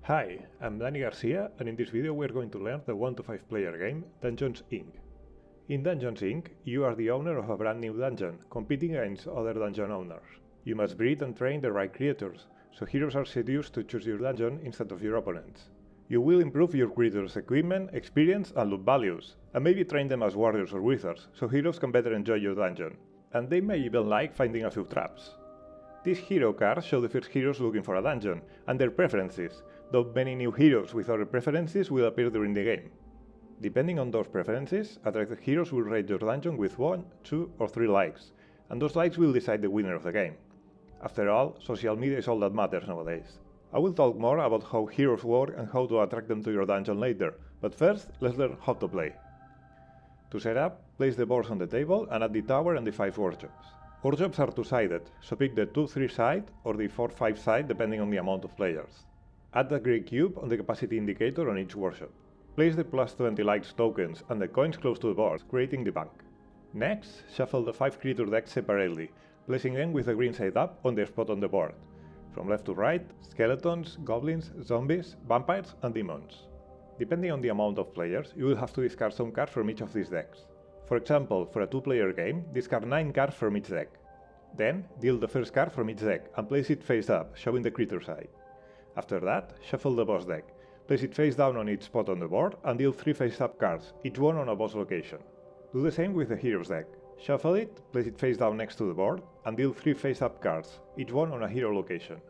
Hi, I'm Danny Garcia, and in this video we're going to learn the 1 to 5 player game Dungeons Inc. In Dungeons Inc., you are the owner of a brand new dungeon, competing against other dungeon owners. You must breed and train the right creatures, so heroes are seduced to choose your dungeon instead of your opponents. You will improve your creatures' equipment, experience, and loot values, and maybe train them as warriors or wizards, so heroes can better enjoy your dungeon. And they may even like finding a few traps. These hero cards show the first heroes looking for a dungeon, and their preferences, though many new heroes with other preferences will appear during the game. Depending on those preferences, attracted heroes will rate your dungeon with 1, 2, or 3 likes, and those likes will decide the winner of the game. After all, social media is all that matters nowadays. I will talk more about how heroes work and how to attract them to your dungeon later, but first, let's learn how to play. To set up, place the boards on the table and add the tower and the 5 workshops. Workshops are two-sided, so pick the 2-3 side or the 4-5 side depending on the amount of players. Add the grey cube on the capacity indicator on each workshop. Place the plus 20 lights tokens and the coins close to the board, creating the bank. Next, shuffle the 5 creature decks separately, placing them with the green side up on their spot on the board. From left to right, skeletons, goblins, zombies, vampires, and demons. Depending on the amount of players, you will have to discard some cards from each of these decks. For example, for a 2-player game, discard 9 cards from each deck. Then, deal the first card from each deck and place it face up, showing the creature side. After that, shuffle the boss deck, place it face down on each spot on the board and deal 3 face up cards, each one on a boss location. Do the same with the hero's deck. Shuffle it, place it face down next to the board and deal 3 face up cards, each one on a hero location.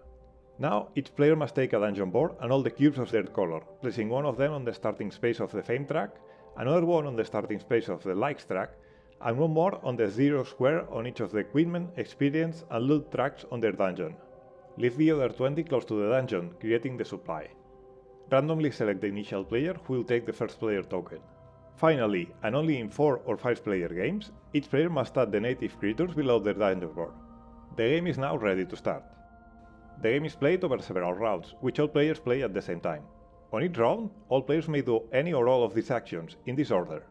Now, each player must take a dungeon board and all the cubes of their color, placing one of them on the starting space of the fame track, another one on the starting space of the likes track, and one more on the 0 square on each of the equipment, experience, and loot tracks on their dungeon. Leave the other 20 close to the dungeon, creating the supply. Randomly select the initial player who will take the first player token. Finally, and only in 4 or 5 player games, each player must add the native creatures below their dungeon board. The game is now ready to start. The game is played over several rounds, which all players play at the same time. On each round, all players may do any or all of these actions, in this order.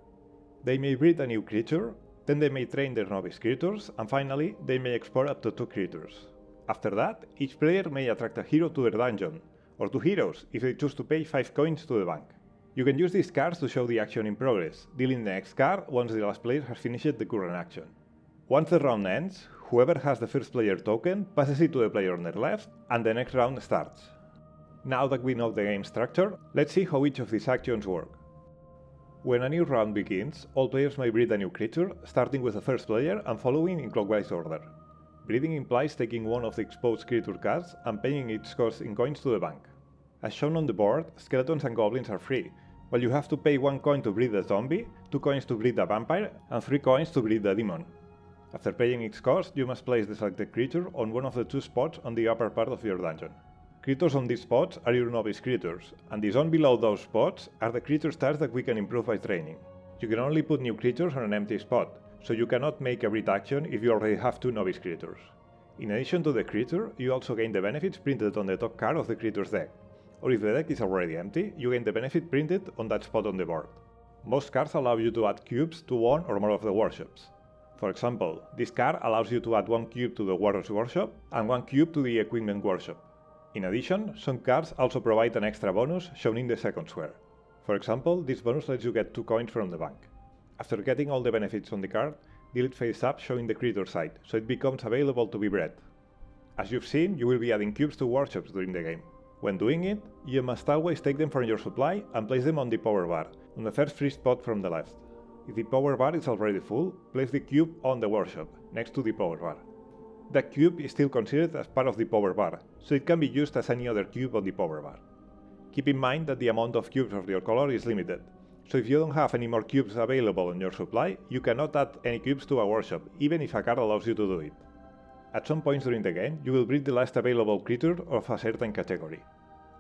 They may breed a new creature, then they may train their novice creatures, and finally, they may explore up to 2 creatures. After that, each player may attract a hero to their dungeon, or 2 heroes if they choose to pay 5 coins to the bank. You can use these cards to show the action in progress, dealing the next card once the last player has finished the current action. Once the round ends, whoever has the first player token passes it to the player on their left, and the next round starts. Now that we know the game structure, let's see how each of these actions work. When a new round begins, all players may breed a new creature, starting with the first player and following in clockwise order. Breeding implies taking one of the exposed creature cards and paying its cost in coins to the bank. As shown on the board, skeletons and goblins are free, while you have to pay 1 coin to breed a zombie, 2 coins to breed a vampire, and 3 coins to breed a demon. After paying its cost, you must place the selected creature on one of the 2 spots on the upper part of your dungeon. Creatures on these spots are your novice creatures, and the zone below those spots are the creature stats that we can improve by training. You can only put new creatures on an empty spot, so you cannot make a breed action if you already have 2 novice creatures. In addition to the creature, you also gain the benefits printed on the top card of the creature's deck, or if the deck is already empty, you gain the benefit printed on that spot on the board. Most cards allow you to add cubes to one or more of the workshops. For example, this card allows you to add 1 cube to the Warrior's Workshop and 1 cube to the Equipment Workshop. In addition, some cards also provide an extra bonus shown in the second square. For example, this bonus lets you get 2 coins from the bank. After getting all the benefits on the card, deal it face up showing the creature side, so it becomes available to be bred. As you've seen, you will be adding cubes to workshops during the game. When doing it, you must always take them from your supply and place them on the power bar, on the first free spot from the left. If the power bar is already full, place the cube on the workshop, next to the power bar. That cube is still considered as part of the power bar, so it can be used as any other cube on the power bar. Keep in mind that the amount of cubes of your color is limited, so if you don't have any more cubes available in your supply, you cannot add any cubes to a workshop, even if a card allows you to do it. At some points during the game, you will breed the last available creature of a certain category.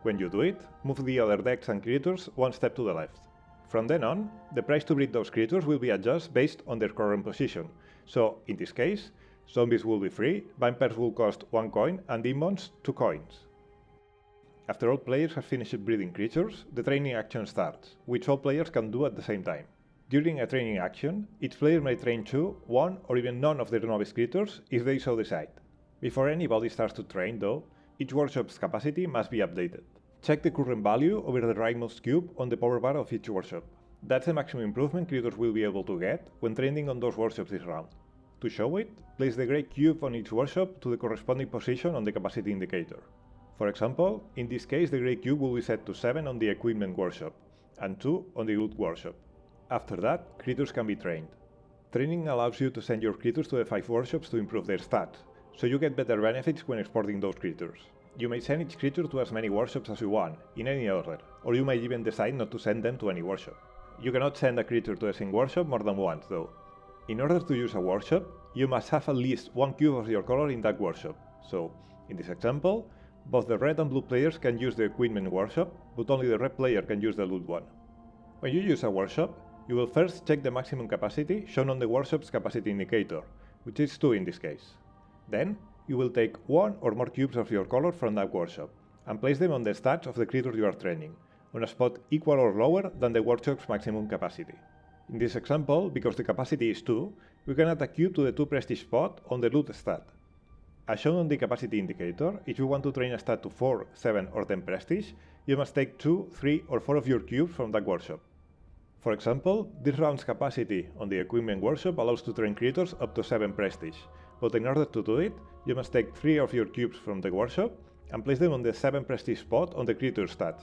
When you do it, move the other decks and creatures 1 step to the left. From then on, the price to breed those creatures will be adjusted based on their current position, so in this case, zombies will be free, vampires will cost 1 coin, and demons 2 coins. After all players have finished breeding creatures, the training action starts, which all players can do at the same time. During a training action, each player may train 2, 1, or even none of their novice creatures if they so decide. Before anybody starts to train though, each workshop's capacity must be updated. Check the current value over the rightmost cube on the power bar of each workshop. That's the maximum improvement creators will be able to get when training on those workshops this round. To show it, place the grey cube on each workshop to the corresponding position on the capacity indicator. For example, in this case the grey cube will be set to 7 on the equipment workshop, and 2 on the loot workshop. After that, creatures can be trained. Training allows you to send your creatures to the 5 workshops to improve their stats, so you get better benefits when exporting those creatures. You may send each creature to as many workshops as you want, in any order, or you may even decide not to send them to any workshop. You cannot send a creature to a same workshop more than once, though. In order to use a workshop, you must have at least one cube of your color in that workshop. So, in this example, both the red and blue players can use the equipment workshop, but only the red player can use the loot one. When you use a workshop, you will first check the maximum capacity shown on the workshop's capacity indicator, which is 2 in this case. Then, you will take 1 or more cubes of your color from that workshop, and place them on the stats of the creature you are training, on a spot equal or lower than the workshop's maximum capacity. In this example, because the capacity is 2, we can add a cube to the 2 prestige spot on the loot stat. As shown on the capacity indicator, if you want to train a stat to 4, 7 or 10 prestige, you must take 2, 3 or 4 of your cubes from that workshop. For example, this round's capacity on the equipment workshop allows to train creatures up to 7 prestige, but in order to do it, you must take 3 of your cubes from the workshop and place them on the 7 prestige spot on the creature stats.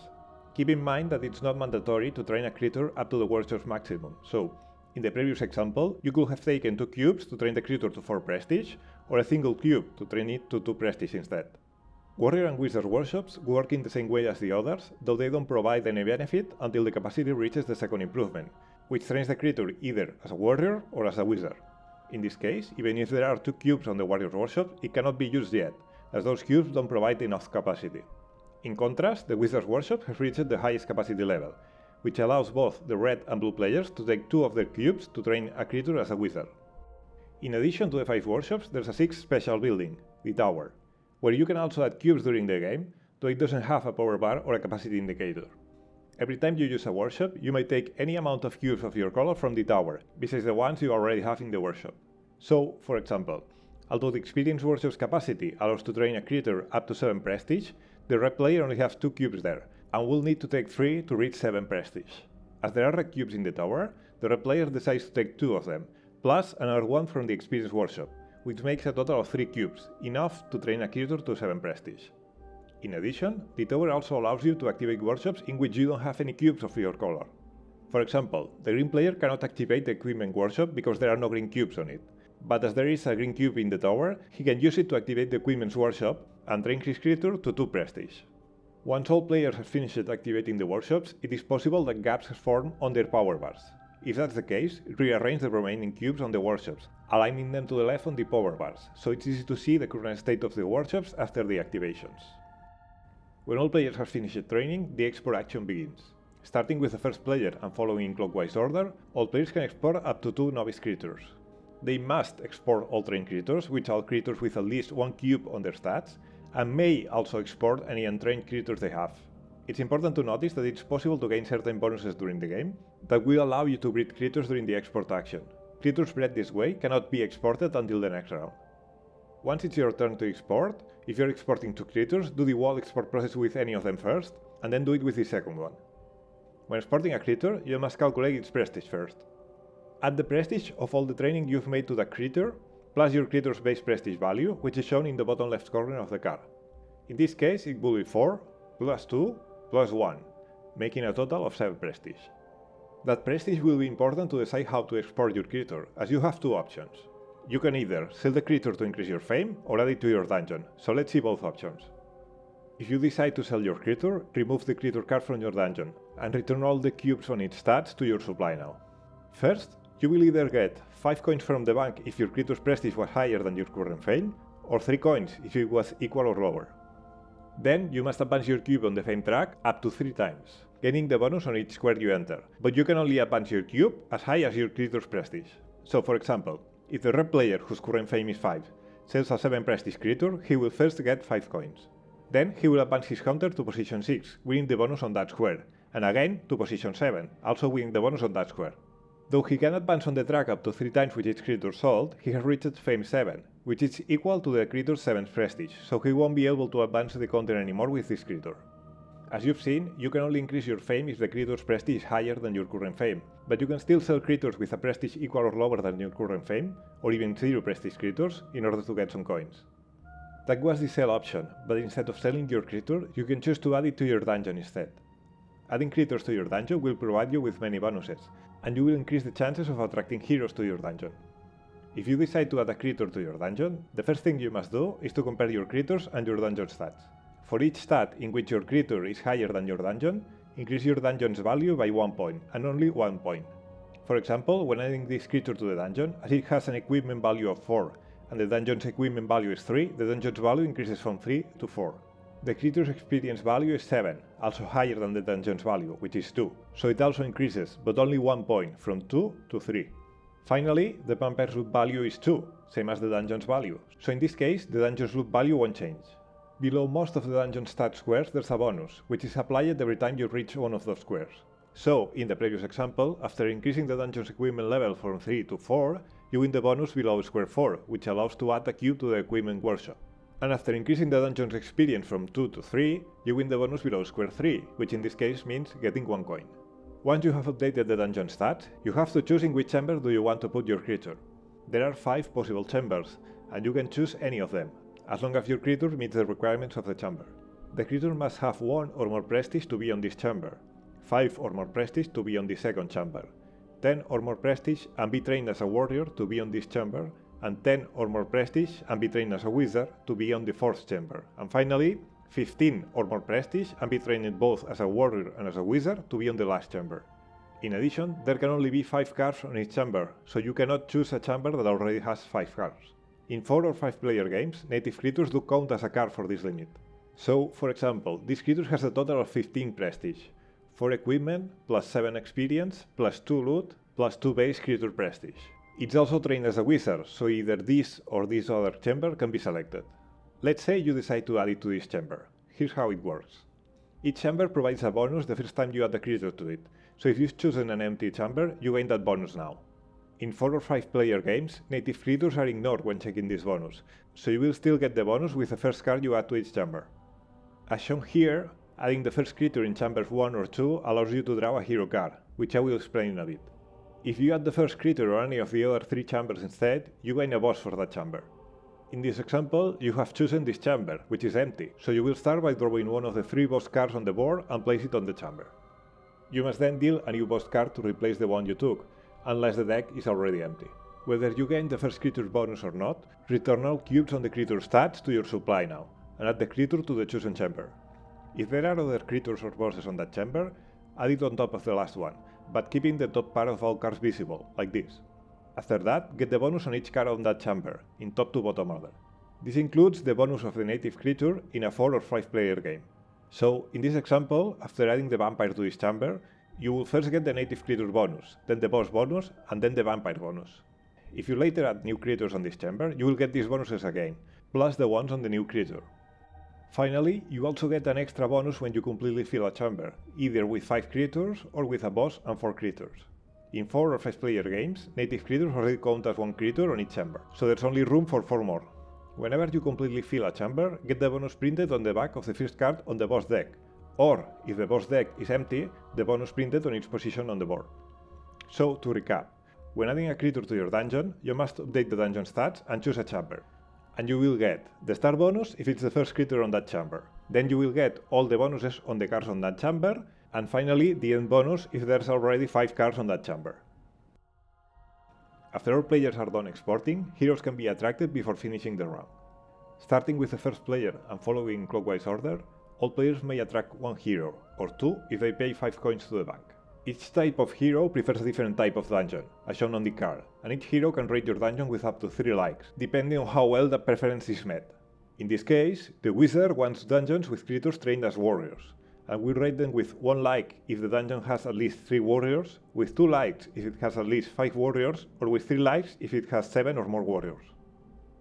Keep in mind that it's not mandatory to train a creature up to the workshop's maximum, so, in the previous example, you could have taken 2 cubes to train the creature to 4 prestige, or a single cube to train it to 2 prestige instead. Warrior and Wizard workshops work in the same way as the others, though they don't provide any benefit until the capacity reaches the second improvement, which trains the creature either as a warrior or as a wizard. In this case, even if there are 2 cubes on the warrior's workshop, it cannot be used yet, as those cubes don't provide enough capacity. In contrast, the wizard's workshop has reached the highest capacity level, which allows both the red and blue players to take 2 of their cubes to train a creature as a wizard. In addition to the 5 workshops, there's a 6th special building, the tower, where you can also add cubes during the game, though it doesn't have a power bar or a capacity indicator. Every time you use a workshop, you may take any amount of cubes of your color from the tower, besides the ones you already have in the workshop. So, for example, although the Experience workshop's capacity allows to train a creature up to 7 prestige, the red player only has 2 cubes there, and will need to take 3 to reach 7 prestige. As there are red cubes in the tower, the red player decides to take 2 of them, plus another one from the Experience workshop, which makes a total of 3 cubes, enough to train a creature to 7 prestige. In addition, the tower also allows you to activate workshops in which you don't have any cubes of your color. For example, the green player cannot activate the equipment workshop because there are no green cubes on it, but as there is a green cube in the tower, he can use it to activate the equipment's workshop and train his creature to 2 prestige. Once all players have finished activating the workshops, it is possible that gaps have formed on their power bars. If that's the case, rearrange the remaining cubes on the workshops, aligning them to the left on the power bars, so it's easy to see the current state of the workshops after the activations. When all players have finished training, the export action begins. Starting with the first player and following in clockwise order, all players can export up to 2 novice creatures. They must export all trained creatures, which are creatures with at least 1 cube on their stats, and may also export any untrained creatures they have. It's important to notice that it's possible to gain certain bonuses during the game that will allow you to breed creatures during the export action. Creatures bred this way cannot be exported until the next round. Once it's your turn to export, if you're exporting 2 creatures, do the wall export process with any of them first, and then do it with the second one. When exporting a creature, you must calculate its prestige first. Add the prestige of all the training you've made to that creature, plus your creature's base prestige value, which is shown in the bottom left corner of the card. In this case, it will be 4, plus 2, plus 1, making a total of 7 prestige. That prestige will be important to decide how to export your creature, as you have 2 options. You can either sell the creature to increase your fame, or add it to your dungeon, so let's see both options. If you decide to sell your creature, remove the creature card from your dungeon, and return all the cubes on its stats to your supply now. First, you will either get 5 coins from the bank if your creature's prestige was higher than your current fame, or 3 coins if it was equal or lower. Then you must advance your cube on the fame track up to 3 times, gaining the bonus on each square you enter, but you can only advance your cube as high as your creature's prestige. So for example, if the red player whose current fame is 5 sells a 7 prestige creature, he will first get 5 coins. Then he will advance his counter to position 6, winning the bonus on that square, and again to position 7, also winning the bonus on that square. Though he can advance on the track up to 3 times with each creature sold, he has reached fame 7, which is equal to the creature's 7th prestige, so he won't be able to advance the counter anymore with this creature. As you've seen, you can only increase your fame if the creature's prestige is higher than your current fame, but you can still sell creatures with a prestige equal or lower than your current fame, or even 0 prestige creatures, in order to get some coins. That was the sell option, but instead of selling your creature, you can choose to add it to your dungeon instead. Adding creatures to your dungeon will provide you with many bonuses, and you will increase the chances of attracting heroes to your dungeon. If you decide to add a creature to your dungeon, the first thing you must do is to compare your creatures and your dungeon stats. For each stat in which your creature is higher than your dungeon, increase your dungeon's value by 1 point, and only 1 point. For example, when adding this creature to the dungeon, as it has an equipment value of 4, and the dungeon's equipment value is 3, the dungeon's value increases from 3 to 4. The creature's experience value is 7, also higher than the dungeon's value, which is 2, so it also increases, but only 1 point, from 2 to 3. Finally, the vampire's loot value is 2, same as the dungeon's value, so in this case, the dungeon's loot value won't change. Below most of the dungeon stat squares there's a bonus, which is applied every time you reach one of those squares. So, in the previous example, after increasing the dungeon's equipment level from 3 to 4, you win the bonus below square 4, which allows to add a cube to the equipment workshop. And after increasing the dungeon's experience from 2 to 3, you win the bonus below square 3, which in this case means getting 1 coin. Once you have updated the dungeon stats, you have to choose in which chamber do you want to put your creature. There are 5 possible chambers, and you can choose any of them, as long as your creature meets the requirements of the chamber. The creature must have 1 or more prestige to be on this chamber, 5 or more prestige to be on the second chamber, 10 or more prestige and be trained as a warrior to be on this chamber, and 10 or more prestige and be trained as a wizard to be on the fourth chamber, and finally 15 or more prestige and be trained both as a warrior and as a wizard to be on the last chamber. In addition, there can only be 5 cards on each chamber, so you cannot choose a chamber that already has 5 cards. In 4 or 5 player games, native creatures do count as a card for this limit. So, for example, this creature has a total of 15 prestige, 4 equipment, plus 7 experience, plus 2 loot, plus 2 base creature prestige. It's also trained as a wizard, so either this or this other chamber can be selected. Let's say you decide to add it to this chamber. Here's how it works. Each chamber provides a bonus the first time you add a creature to it, so if you've chosen an empty chamber, you gain that bonus now. In 4 or 5 player games, native creatures are ignored when checking this bonus, so you will still get the bonus with the first card you add to each chamber. As shown here, adding the first creature in chambers 1 or 2 allows you to draw a hero card, which I will explain in a bit. If you add the first creature or any of the other 3 chambers instead, you gain a boss for that chamber. In this example, you have chosen this chamber, which is empty, so you will start by drawing one of the 3 boss cards on the board and place it on the chamber. You must then deal a new boss card to replace the one you took, unless the deck is already empty. Whether you gain the first creature's bonus or not, return all cubes on the creature's stats to your supply now, and add the creature to the chosen chamber. If there are other creatures or bosses on that chamber, add it on top of the last one, but keeping the top part of all cards visible, like this. After that, get the bonus on each card on that chamber, in top to bottom order. This includes the bonus of the native creature in a 4 or 5 player game. So, in this example, after adding the vampire to this chamber, you will first get the native creature bonus, then the boss bonus, and then the vampire bonus. If you later add new creatures on this chamber, you will get these bonuses again, plus the ones on the new creature. Finally, you also get an extra bonus when you completely fill a chamber, either with 5 creatures or with a boss and 4 creatures. In 4 or 5 player games, native creatures already count as 1 creature on each chamber, so there's only room for 4 more. Whenever you completely fill a chamber, get the bonus printed on the back of the first card on the boss deck, or, if the boss deck is empty, the bonus printed on its position on the board. So, to recap, when adding a creature to your dungeon, you must update the dungeon stats and choose a chamber. And you will get the start bonus if it's the first creature on that chamber. Then you will get all the bonuses on the cards on that chamber, and finally the end bonus if there's already 5 cards on that chamber. After all players are done exporting, heroes can be attracted before finishing the round. Starting with the first player and following clockwise order, all players may attract 1 hero, or 2 if they pay 5 coins to the bank. Each type of hero prefers a different type of dungeon, as shown on the card, and each hero can rate your dungeon with up to 3 likes, depending on how well that preference is met. In this case, the wizard wants dungeons with creatures trained as warriors, and will rate them with 1 like if the dungeon has at least 3 warriors, with 2 likes if it has at least 5 warriors, or with 3 likes if it has 7 or more warriors.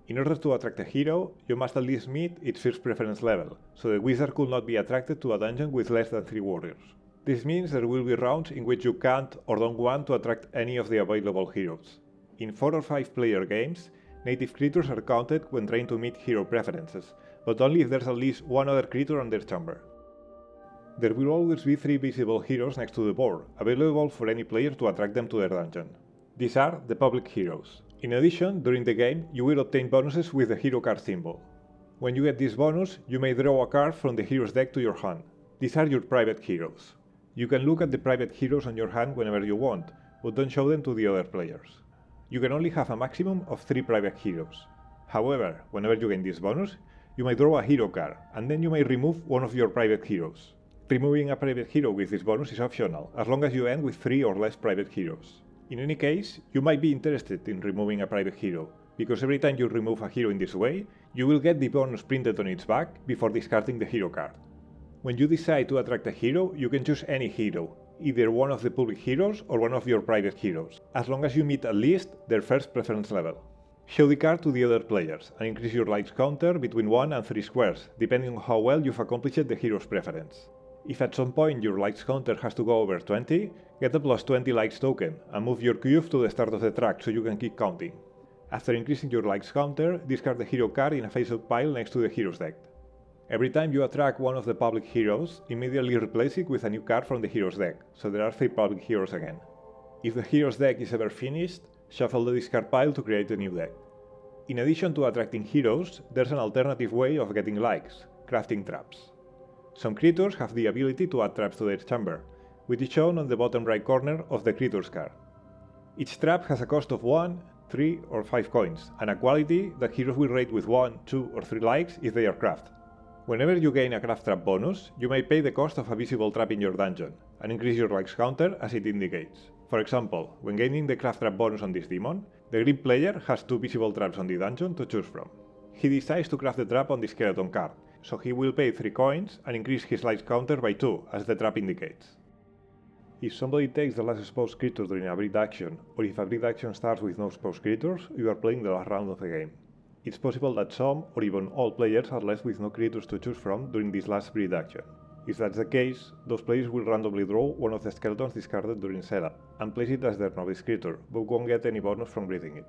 In order to attract a hero, you must at least meet its first preference level, so the wizard could not be attracted to a dungeon with less than 3 warriors. This means there will be rounds in which you can't or don't want to attract any of the available heroes. In 4 or 5 player games, native creatures are counted when trying to meet hero preferences, but only if there's at least 1 other creature on their chamber. There will always be 3 visible heroes next to the board, available for any player to attract them to their dungeon. These are the public heroes. In addition, during the game, you will obtain bonuses with the hero card symbol. When you get this bonus, you may draw a card from the hero's deck to your hand. These are your private heroes. You can look at the private heroes on your hand whenever you want, but don't show them to the other players. You can only have a maximum of 3 private heroes. However, whenever you gain this bonus, you may draw a hero card, and then you may remove one of your private heroes. Removing a private hero with this bonus is optional, as long as you end with 3 or less private heroes. In any case, you might be interested in removing a private hero, because every time you remove a hero in this way, you will get the bonus printed on its back before discarding the hero card. When you decide to attract a hero, you can choose any hero, either one of the public heroes or one of your private heroes, as long as you meet at least their first preference level. Show the card to the other players, and increase your likes counter between 1 and 3 squares, depending on how well you've accomplished the hero's preference. If at some point your likes counter has to go over 20, get a plus 20 likes token, and move your cube to the start of the track so you can keep counting. After increasing your likes counter, discard the hero card in a face-up pile next to the hero's deck. Every time you attract one of the public heroes, immediately replace it with a new card from the hero's deck, so there are 3 public heroes again. If the hero's deck is ever finished, shuffle the discard pile to create a new deck. In addition to attracting heroes, there's an alternative way of getting likes, crafting traps. Some creatures have the ability to add traps to their chamber, which is shown on the bottom right corner of the creature's card. Each trap has a cost of 1, 3 or 5 coins, and a quality that heroes will rate with 1, 2 or 3 likes if they are crafted. Whenever you gain a craft trap bonus, you may pay the cost of a visible trap in your dungeon, and increase your likes counter as it indicates. For example, when gaining the craft trap bonus on this demon, the green player has 2 visible traps on the dungeon to choose from. He decides to craft the trap on the skeleton card, so he will pay 3 coins and increase his likes counter by 2, as the trap indicates. If somebody takes the last exposed creature during a breed action, or if a breed action starts with no exposed creatures, you are playing the last round of the game. It's possible that some, or even all players are left with no creatures to choose from during this last breed action. If that's the case, those players will randomly draw one of the skeletons discarded during setup, and place it as their novice creature, but won't get any bonus from breeding it.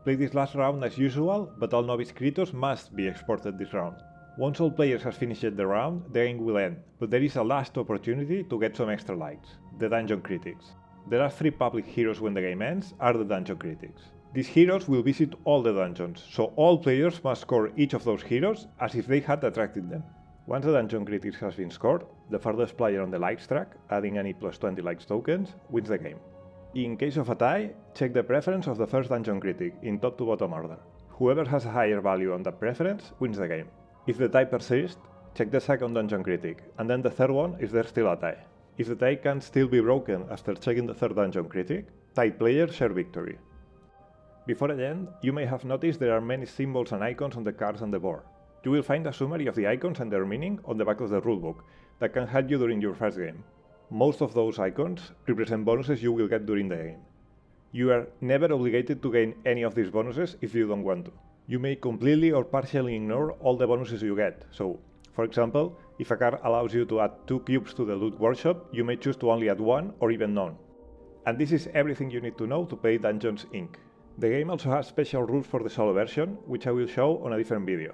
Play this last round as usual, but all novice creatures must be exported this round. Once all players have finished the round, the game will end, but there is a last opportunity to get some extra likes, the Dungeon Critics. The last 3 public heroes when the game ends are the Dungeon Critics. These heroes will visit all the dungeons, so all players must score each of those heroes as if they had attracted them. Once the Dungeon Critics has been scored, the farthest player on the likes track, adding any plus 20 likes tokens, wins the game. In case of a tie, check the preference of the first Dungeon Critic in top to bottom order. Whoever has a higher value on that preference wins the game. If the tie persists, check the second Dungeon Critic, and then the third one if there's still a tie. If the tie can still be broken after checking the third Dungeon Critic, tied players share victory. Before I end, you may have noticed there are many symbols and icons on the cards on the board. You will find a summary of the icons and their meaning on the back of the rulebook that can help you during your first game. Most of those icons represent bonuses you will get during the game. You are never obligated to gain any of these bonuses if you don't want to. You may completely or partially ignore all the bonuses you get, so, for example, if a card allows you to add 2 cubes to the loot workshop, you may choose to only add 1 or even none. And this is everything you need to know to play Dungeons Inc. The game also has special rules for the solo version, which I will show on a different video.